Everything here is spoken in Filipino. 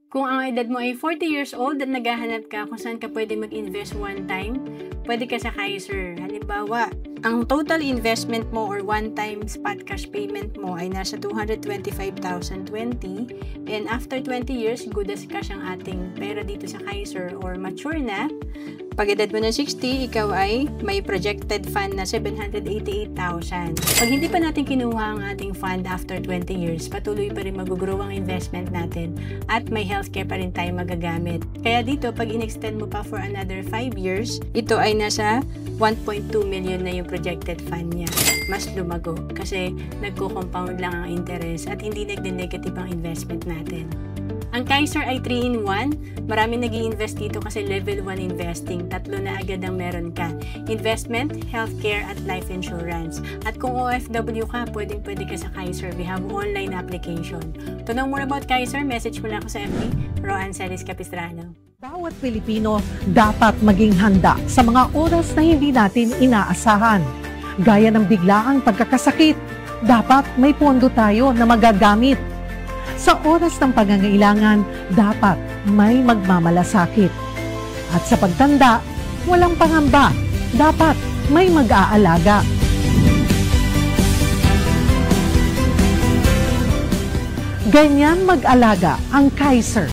Kung ang edad mo ay 40 years old at naghahanap ka kung saan ka pwede mag-invest one time, pwede ka sa Kaiser. Halimbawa, ang total investment mo or one-time spot cash payment mo ay nasa 225,020 and after 20 years, good as cash ang ating pera dito sa Kaiser or mature na. Pag edad mo na 60, ikaw ay may projected fund na 788,000. Pag hindi pa natin kinuha ang ating fund after 20 years, patuloy pa rin mag-grow ang investment natin at may healthcare pa rin tayo magagamit. Kaya dito, pag in-extend mo pa for another 5 years, ito ay nasa 1.2 million na yung projected fund niya. Mas lumago kasi nagko-compound lang ang interest at hindi nagde-negative ang investment natin. Ang Kaiser ay 3-in-1. Marami nag-i-invest dito kasi level 1 investing. 3 na agad ang meron ka. Investment, healthcare, at life insurance. At kung OFW ka, pwede ka sa Kaiser. We have online application. To know more about Kaiser, message mo lang ako sa FB, Roan Celis Capistrano. Bawat Pilipino dapat maging handa sa mga oras na hindi natin inaasahan. Gaya ng biglaang pagkakasakit, dapat may pondo tayo na magagamit. Sa oras ng pangangailangan, dapat may magmamalasakit. At sa pagtanda, walang pangamba, dapat may mag-aalaga. Ganyan mag-alaga ang Kaiser